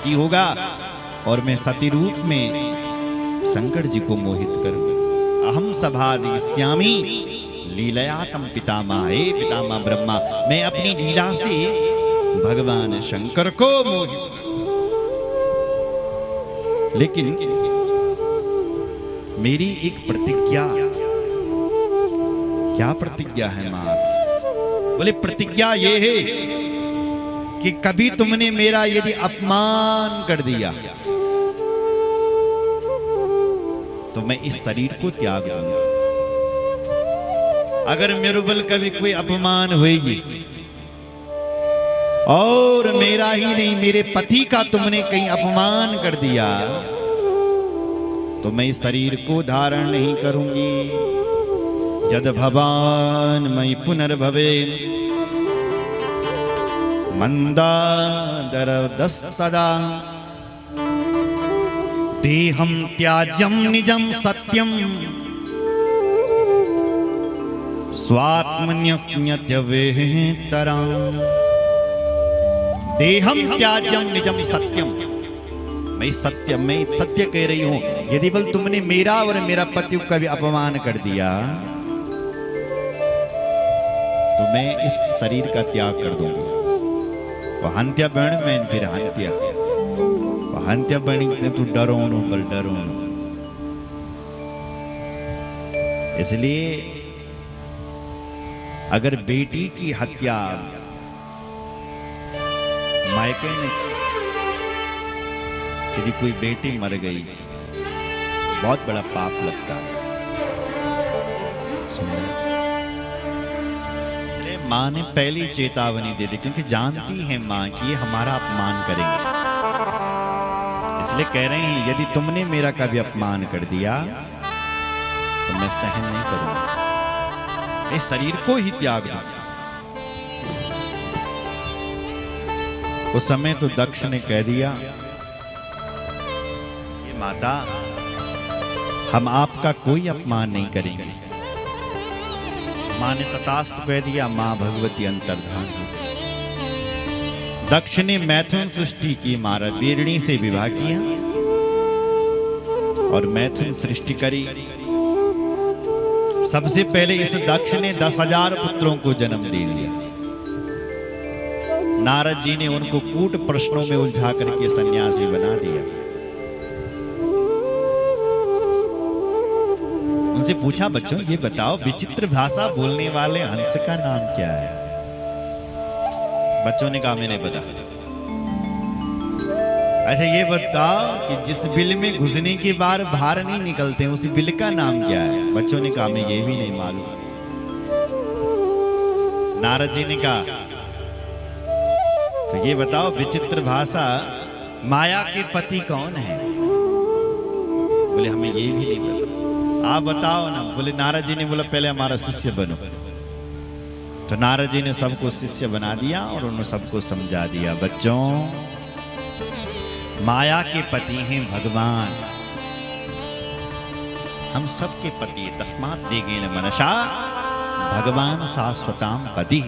सती होगा और मैं सती रूप में शंकर जी को मोहित करूंगा। अहम सभादिश्यामी लीलया तम पितामह, हे पितामह ब्रह्मा, मैं अपनी लीला से भगवान शंकर को मोहित करूंगा। लेकिन मेरी एक प्रतिज्ञा, क्या प्रतिज्ञा है मां? बोले प्रतिज्ञा ये है कि कभी तुमने मेरा यदि अपमान कर दिया तो मैं इस शरीर को त्याग दूंगा। अगर मेरे बल कभी कोई अपमान होगी और मेरा ही नहीं मेरे पति का तुमने कहीं अपमान कर दिया तो मैं इस शरीर को धारण नहीं करूंगी। यद भवान मयि पुनर्भवे मंदादरदस्तदा देहं त्याज्यं निजं सत्यं स्वात्मन्यस्त्यवेतरां। देहं त्याज्यं निजं सत्यम, मैं सत्य कह रही हूं। यदि बल तुमने मेरा और मेरा पति का भी अपमान कर दिया तो मैं इस शरीर का त्याग कर दूंगा। हंत्या बण में फिर हंत्या बणी तू डरो बल डरो। इसलिए अगर बेटी की हत्या मायके ने, यदि कोई बेटी मर गई बहुत बड़ा पाप लगता है। इसलिए मां ने पहली चेतावनी दे दी, क्योंकि जानती है मां कि ये हमारा अपमान करेंगे। इसलिए कह रहे हैं यदि तुमने मेरा कभी अपमान कर दिया तो मैं सहन नहीं करूंगा, इस शरीर को ही त्याग दूंगा। उस समय तो दक्ष ने कह दिया, ये माता हम आपका कोई अपमान नहीं करेंगे। मां ने तथास्तु कह दिया, मां भगवती अंतर्धान। दक्ष ने मैथुन सृष्टि की, महाराज वीरणी से विवाह किया और मैथुन सृष्टि करी। सबसे पहले इस दक्ष ने 10,000 पुत्रों को जन्म दे दिया। नारद जी ने उनको कूट प्रश्नों में उलझा करके सन्यासी बना दिया। उनसे पूछा, बच्चों ये बताओ विचित्र भाषा बोलने वाले हंस का नाम क्या है? बच्चों ने कहा मैंने बता। अच्छा ये बताओ कि जिस बिल में घुसने के बाद बाहर नहीं निकलते उस बिल का नाम क्या है? बच्चों ने कहा मैं ये भी नहीं मालूम। नारद जी ने कहा तो ये बताओ विचित्र भाषा माया के पति कौन है? बोले हमें ये भी नहीं पता, आप बताओ ना। बोले नारद जी ने बोला पहले हमारा शिष्य बनो। तो नारद जी ने सबको शिष्य बना दिया और उन्होंने सबको समझा दिया, बच्चों माया के पति हैं भगवान, हम सबके पति। तस्मात् देगेन मनसा भगवान शाश्वताम पति,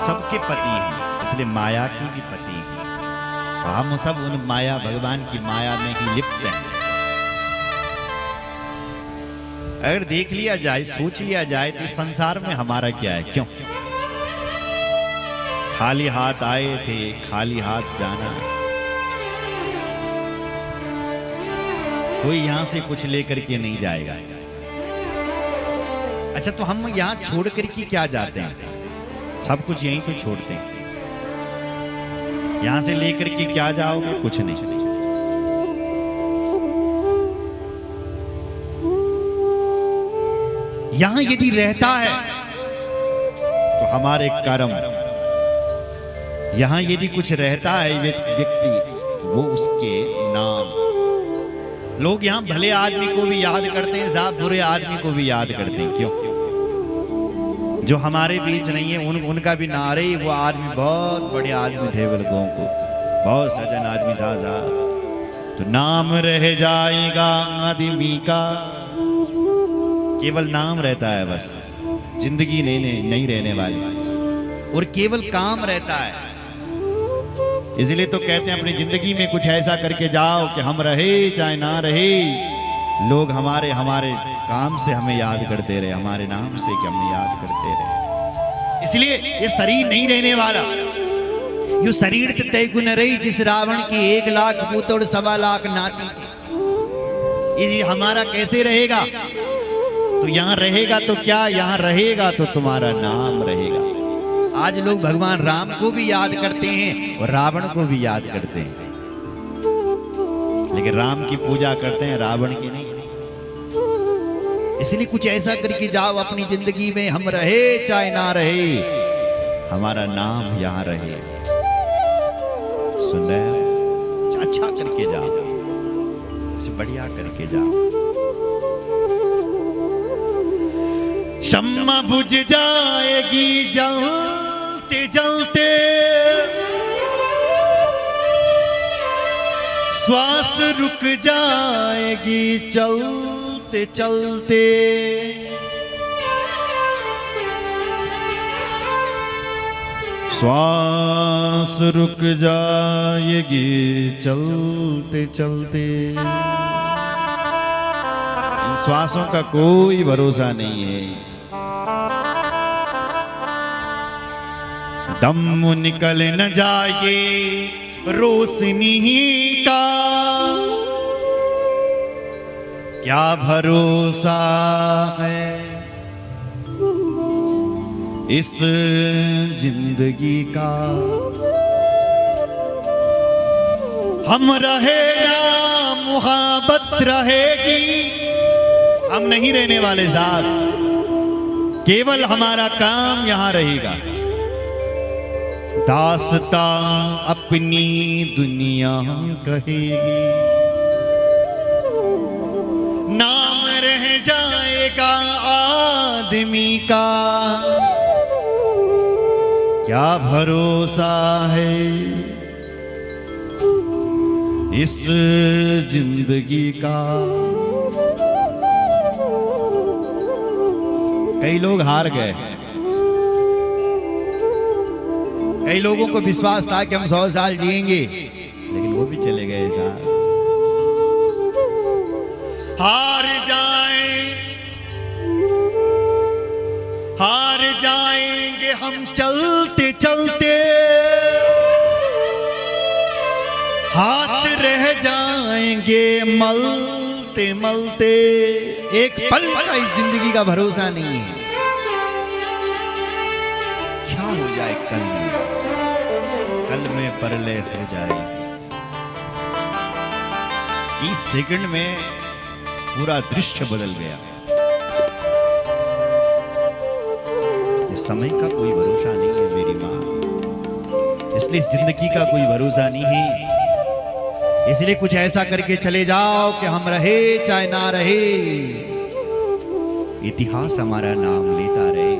सबके पति हैं, इसलिए माया की भी पति हैं। हम सब उन माया भगवान की माया में ही लिप्त हैं। अगर देख लिया जाए, सोच लिया जाए तो इस संसार में हमारा क्या है? क्यों खाली हाथ आए थे, खाली हाथ जाना। कोई यहां से कुछ लेकर के नहीं जाएगा। अच्छा तो हम यहां छोड़ करके क्या जाते हैं? सब कुछ यहीं तो छोड़ते हैं। यहां से लेकर के क्या जाओगे? कुछ नहीं। यहां यदि रहता है तो हमारे कर्म, यहां यदि कुछ रहता है व्यक्ति, वो उसके नाम। लोग यहां भले आदमी को भी याद करते हैं, साहब बुरे आदमी को भी याद करते हैं। क्यों? जो हमारे बीच नहीं है उनका भी नारे, वो आदमी बहुत बड़े आदमी थे, लोगों को बहुत सज्जन आदमी था साहब। तो नाम रह जाएगा आदमी का, केवल नाम रहता है बस, जिंदगी नहीं रहने वाली। और केवल काम रहता है, इसलिए तो कहते हैं अपनी जिंदगी में कुछ ऐसा करके जाओ कि हम रहे चाहे ना रहे, लोग हमारे हमारे काम से हमें याद करते रहे, हमारे नाम से कि हमें याद करते रहे। इसलिए ये शरीर नहीं रहने वाला। यू शरीर तय गुण रही जिस रावण की 1 लाख पूतोड़ 1.25 लाख नाती थी। ये हमारा कैसे रहेगा? तो यहाँ रहेगा तो क्या, यहाँ रहेगा तो तुम्हारा नाम रहेगा। आज लोग भगवान राम को भी याद करते हैं और रावण को भी याद करते हैं, लेकिन राम की पूजा करते हैं, रावण की नहीं। इसलिए कुछ ऐसा करके जाओ अपनी जिंदगी में, हम रहे चाहे ना रहे, हमारा नाम यहां रहे। सुन रहे हैं? अच्छा करके जाओ, बढ़िया करके जाओ। शम्मा बुझ जाएगी जलते जलते, श्वास रुक जाएगी चलते चलते। श्वास रुक जाएगी चलते चलते। इन श्वासों का कोई भरोसा नहीं है। दम निकल न जाए रोशनी का, क्या भरोसा है इस जिंदगी का। हम रहे या मुहब्बत रहेगी, हम नहीं रहने वाले साथ, केवल हमारा काम यहां रहेगा। दास्तां अपनी दुनिया कहेगी, नाम रह जाएगा आदमी का, क्या भरोसा है इस जिंदगी का। कई लोग हार गए। कई लोगों को विश्वास था कि हम 100 साल जिएंगे, लेकिन वो भी चले गए साहब। हार जाएंगे हम चलते चलते, हाथ रह जाएंगे मलते मलते। एक पल का इस जिंदगी का भरोसा नहीं है, क्या हो जाए कल में, कल में परलय हो जाए। 30 सेकंड में पूरा दृश्य बदल गया। समय का कोई भरोसा नहीं है मेरी मां, इसलिए जिंदगी का कोई भरोसा नहीं है। इसलिए कुछ ऐसा करके चले जाओ कि हम रहे चाहे ना रहे, इतिहास हमारा नाम लेता रहे।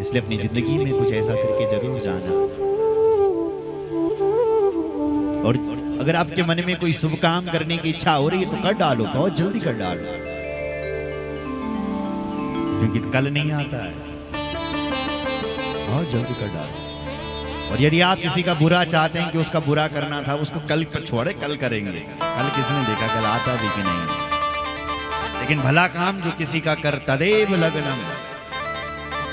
इसलिए अपनी जिंदगी में कुछ ऐसा करके जरूर जाना। और अगर आपके मन में कोई शुभ काम करने की इच्छा हो रही है तो कर डालो, बहुत जल्दी कर डालो, क्योंकि कल नहीं आता है, बहुत जल्दी कर डालो। और यदि आप किसी का बुरा चाहते हैं कि उसका बुरा करना था, उसको कल पर छोड़े, कल करेंगे। कल किसने देखा कल आता भी कि नहीं। लेकिन भला काम जो किसी का कर तदेव लग्नम,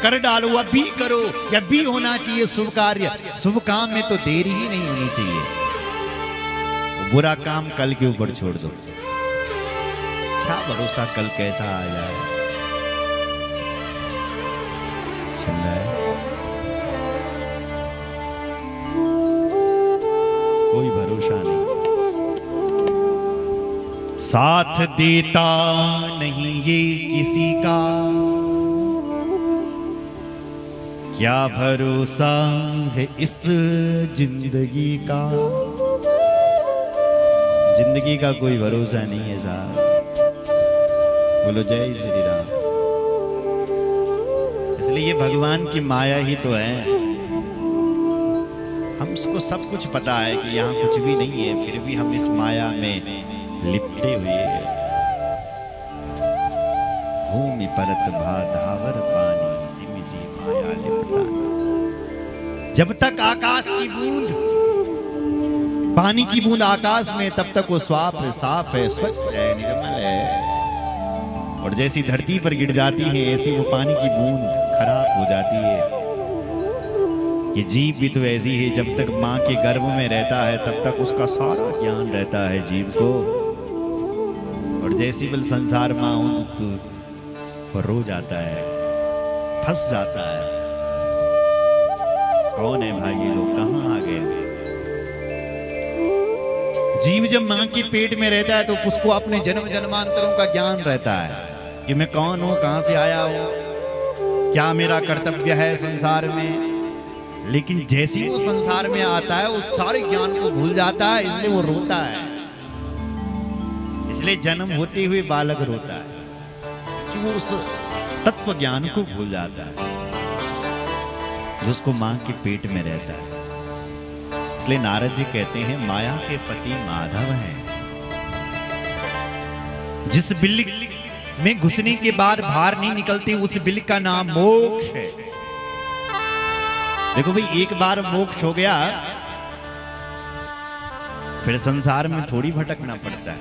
कर डालो, अब भी करो, या भी होना चाहिए शुभ कार्य। शुभ काम में तो देरी ही नहीं होनी चाहिए। बुरा काम कल के ऊपर छोड़ दो, क्या भरोसा कल कैसा आ जाए। सुन रहे हैं? कोई भरोसा नहीं, साथ देता नहीं ये किसी का, क्या भरोसा है इस जिंदगी का। जिंदगी का कोई भरोसा नहीं है साहब। बोलो जय श्री राम। इसलिए ये भगवान की माया ही तो है। हमको सब कुछ पता है कि यहाँ कुछ भी नहीं है, फिर भी हम इस माया में लिपटे हुए हैं। भूमि परत धावर पानी, जिम जी माया लिपटा। जब तक आकाश की बूंद पानी की बूंद आकाश में, तब तक वो साफ है, स्वच्छ है, निर्मल है। और जैसी धरती पर गिर जाती है, ऐसी वो पानी की बूंद खराब हो जाती है। ये जीव भी तो ऐसी है, जब तक माँ के गर्भ में रहता है तब तक उसका सारा ज्ञान रहता है जीव को। और जैसी बल संसार माँ तो रो जाता है, फंस जाता है। कौन है भाई ये लोग, कहाँ आ गए? जीव जब माँ के पेट में रहता है तो उसको अपने जन्म जन्मांतरों का ज्ञान रहता है कि मैं कौन हूं, कहां से आया हूं, क्या मेरा कर्तव्य है संसार में। लेकिन जैसे ही वो संसार में आता है उस सारे ज्ञान को भूल जाता है, इसलिए वो रोता है। इसलिए जन्म होते हुए बालक रोता है कि वो उस तत्व ज्ञान को भूल जाता है जिसको मां के पेट में रहता है। इसलिए नारद जी कहते हैं माया के पति माधव हैं। जिस बिल में घुसने के बाद बाहर नहीं निकलते उस बिल का नाम मोक्ष है। देखो भाई, एक बार मोक्ष हो गया फिर संसार में थोड़ी भटकना पड़ता है,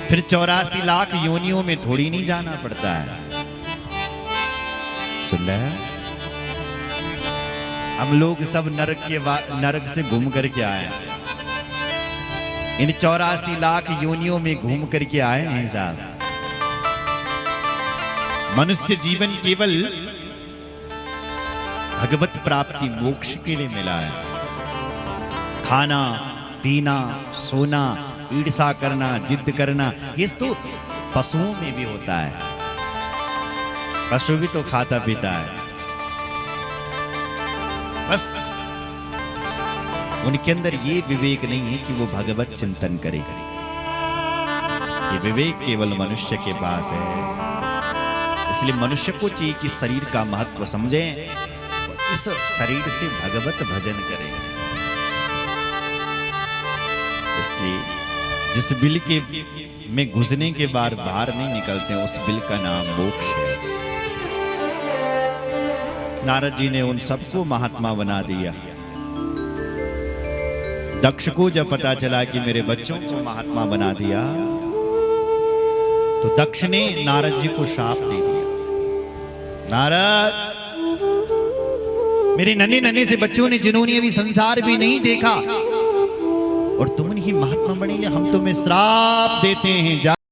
फिर 84 लाख योनियों में थोड़ी नहीं जाना पड़ता है। सुन रहे हैं? हम लोग सब नरक से घूम करके आए, इन 84 लाख योनियों में घूम करके आए हैं साहब। मनुष्य जीवन केवल भगवत प्राप्ति मोक्ष के लिए मिला है। खाना पीना सोना ईर्षा करना जिद करना ये तो पशुओं में भी होता है। पशु भी तो खाता पीता है, बस उनके अंदर ये विवेक नहीं है कि वो भगवत चिंतन करे। ये विवेक केवल मनुष्य के पास है। इसलिए मनुष्य को चाहिए कि शरीर का महत्व समझे, इस शरीर से भगवत भजन करें। इसलिए जिस बिल के में घुसने के बाद बाहर नहीं निकलते उस बिल का नाम मोक्ष है। नारद जी ने उन सबको महात्मा बना दिया। दक्ष को जब पता चला कि मेरे बच्चों को महात्मा बना दिया तो दक्ष ने नारद जी को शाप दे दिया। नारद, मेरे नन्हे नन्हे से बच्चों ने जिन्होंने अभी संसार भी नहीं देखा और तुम ही महात्मा बनेंगे, हम तुम्हें श्राप देते हैं।